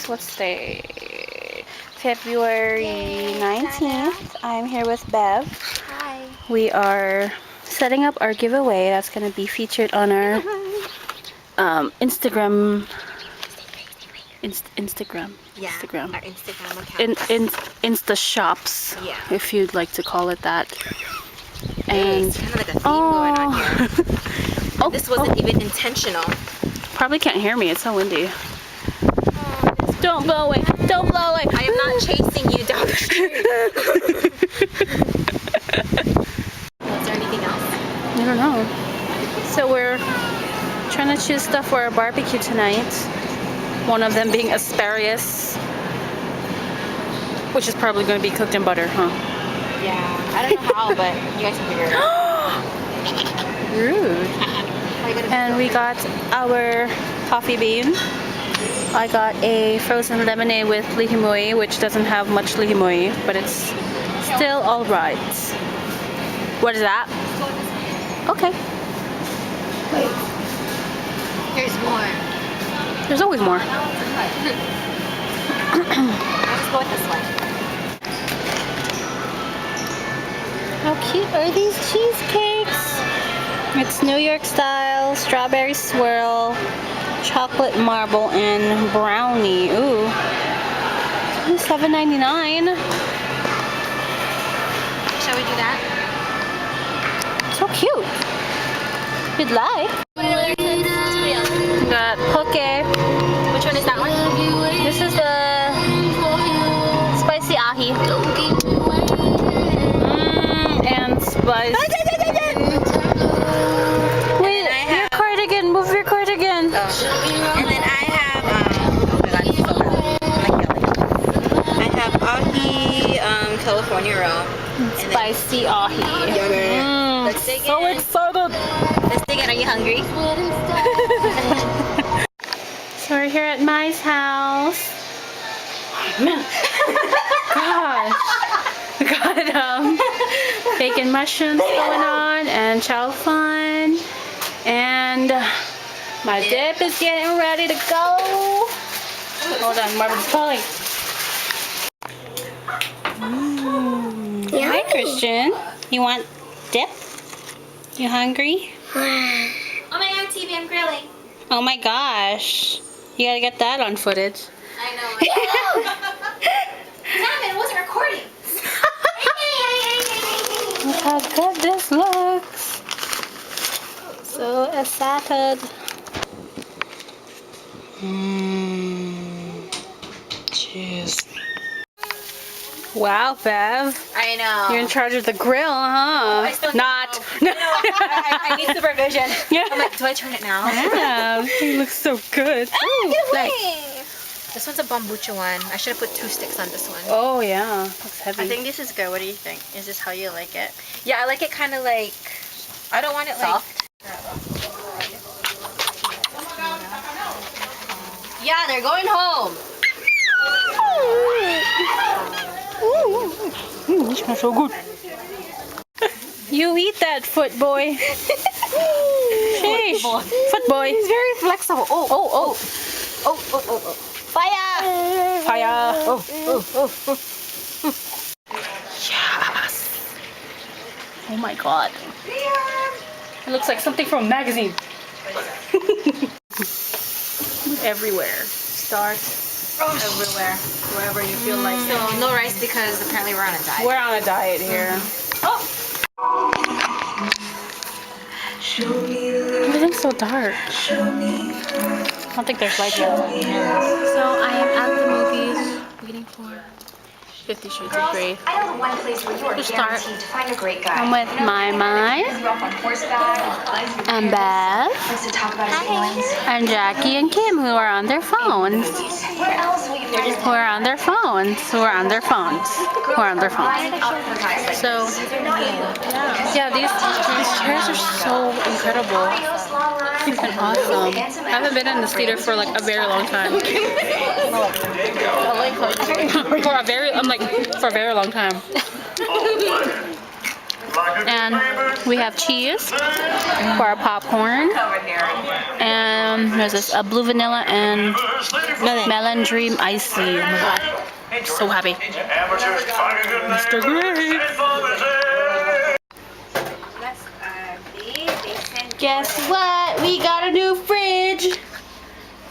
guys. What's today? February 19th. I'm here with Bev. Hi. We are setting up our giveaway that's going to be featured on our Instagram. Instagram. Yeah, Instagram. our Instagram account. Instashops. Yeah. If you'd like to call it that. And it's kind of like a theme going on here. Oh, this wasn't even intentional. Probably can't hear me. It's so windy. Don't blow away. Don't blow away. I am not chasing you down the street. Is there anything else? I don't know. So we're trying to choose stuff for our barbecue tonight. One of them being asparagus, which is probably going to be cooked in butter, huh? Yeah. I don't know how, but you guys can figure it out. Rude. And we got our coffee bean. I got a frozen lemonade with lihimui, which doesn't have much lihimui, but it's still alright. What is that? Okay. Wait. There's more. There's always more. I'll just go with this one. How cute are these cheesecakes? It's New York style, strawberry swirl, chocolate marble, and brownie. Ooh. $7.99. Shall we do that? So cute. If you'd like. We got poke. Which one is that one? This is the spicy ahi. And spice. Wait, your cardigan. Move your cardigan. Oh. And then I have, oh my god, this is so bad. I have ahi California roll. Spicy ahi. Let's dig So in. excited. Let's dig in. Are you hungry? So we're here at Mai's house. Gosh. We got bacon mushrooms going on and chow fun. And my dip is getting ready to go. Hold on, Marvin's calling. Hi, Christian. You want dip? You hungry? Oh my god, TV, I'm grilling. Oh my gosh. You gotta get that on footage. I know. Damn it, it wasn't recording. Look how good this looks. So excited. Cheers. Wow, Bev. I know. You're in charge of the grill, huh? Not. No, I need supervision. Yeah. I'm like, do I turn it now? Yeah, it looks so good. Oh, Ooh, get like- away. This one's a bambucha one. I should have put 2 sticks on this one. Oh yeah, looks heavy. I think this is good. What do you think? Is this how you like it? Yeah, I like it kind of like, I don't want it Soft? Yeah, they're going home. It smells so good. You eat that, foot boy. Sheesh. Foot boy. He's very flexible. Oh, Oh, oh. oh, oh, oh, oh. Fire! Fire. Oh, oh, oh, oh. Yes. Oh my god. It looks like something from a magazine. Everywhere. Start everywhere. Wherever you feel like it. So, no rice because apparently we're on a diet. We're on a diet here. Oh! Everything's so dark. I don't think there's lights yet. So I am at the movies waiting for 50 Shades of Grey. I know the one place where you are guaranteed to find a great guy. I'm with my Rough on horseback, and Beth, likes to talk about his feelings. and Jackie and Kim, who are on their phones. Where else will you find Who are on their phones. Who are on their phones. Who are on their phones. lining up for guys like So, this? They're not you. yeah, these chairs are so incredible. And awesome. I haven't been in this theater for like a very long time. For a very long time. And we have cheese for our popcorn. And There's this blue vanilla and melon dream iced tea. Oh my god, I'm so happy. Mr. Great. Guess what? We got a new fridge.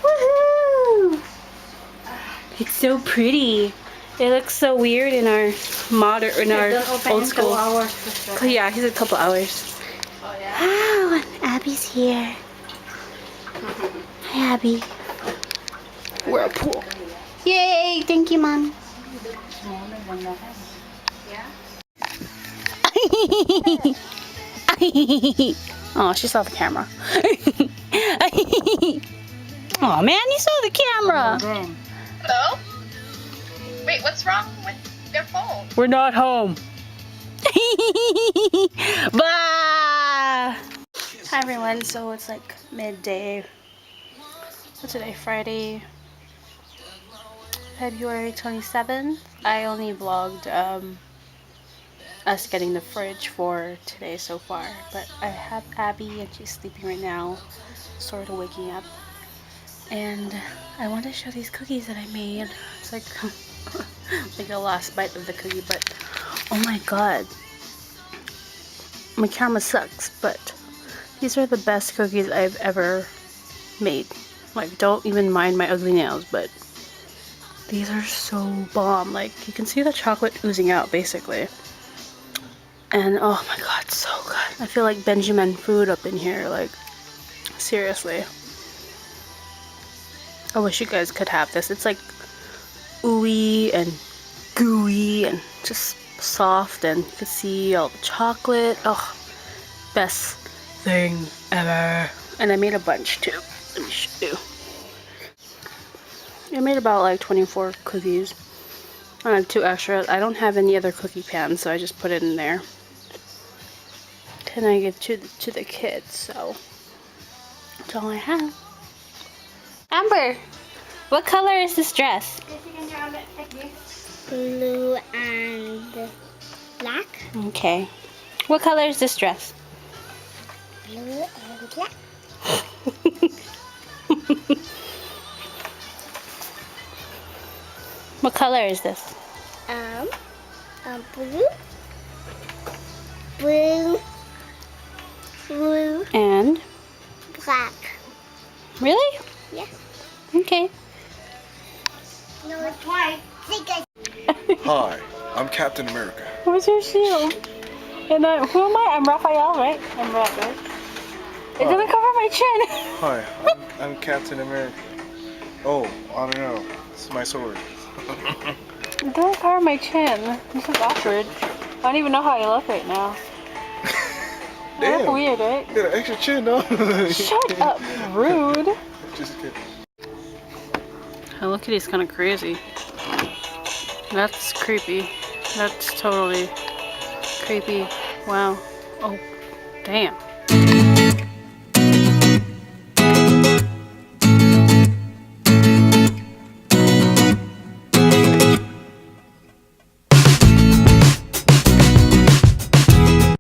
Woohoo! It's so pretty. It looks so weird in our old school. Yeah, he's a couple hours. Oh yeah. Oh, Abby's here. Hi, Abby. We're a pool. Yay! Thank you, Mom. Oh, she saw the camera. Oh man, you saw the camera. Hello? Wait, what's wrong with your phone? We're not home. Bye. Hi everyone. So it's like midday. What's today? Friday, February 27th. I only vlogged us getting the fridge for today so far, but I have Abby and she's sleeping right now, sort of waking up, and I want to show these cookies that I made. It's like like the last bite of the cookie, but oh my god, my camera sucks, but these are the best cookies I've ever made. Like, don't even mind my ugly nails, but these are so bomb. Like, you can see the chocolate oozing out basically. And oh my god, so good. I feel like Benjamin food up in here, like, seriously. I wish you guys could have this. It's like ooey and gooey and just soft, and you can see all the chocolate. Oh, best thing ever. And I made a bunch too. Let me show you. I made about like 24 cookies. I have 2 extra. I don't have any other cookie pans, so I just put it in there. And I give to the kids, so that's all I have. Amber, what color is this dress? Blue and black. Okay. What color is this dress? Blue and black. What color is this? Blue. Blue. Blue. And? Black. Really? Yes. Okay. No, it's white. Hi, I'm Captain America. Where's your shield? And who am I? I'm Raphael, right? I'm Red, right? It doesn't cover my chin. Hi, I'm Captain America. Oh, I don't know. It's my sword. It doesn't cover my chin. This is awkward. I don't even know how I look right now. I look Damn. weird, right? You got an extra chin, no? Shut up, rude. Just kidding. Hello Kitty's kind of crazy. That's creepy. That's totally creepy. Wow. Oh, damn.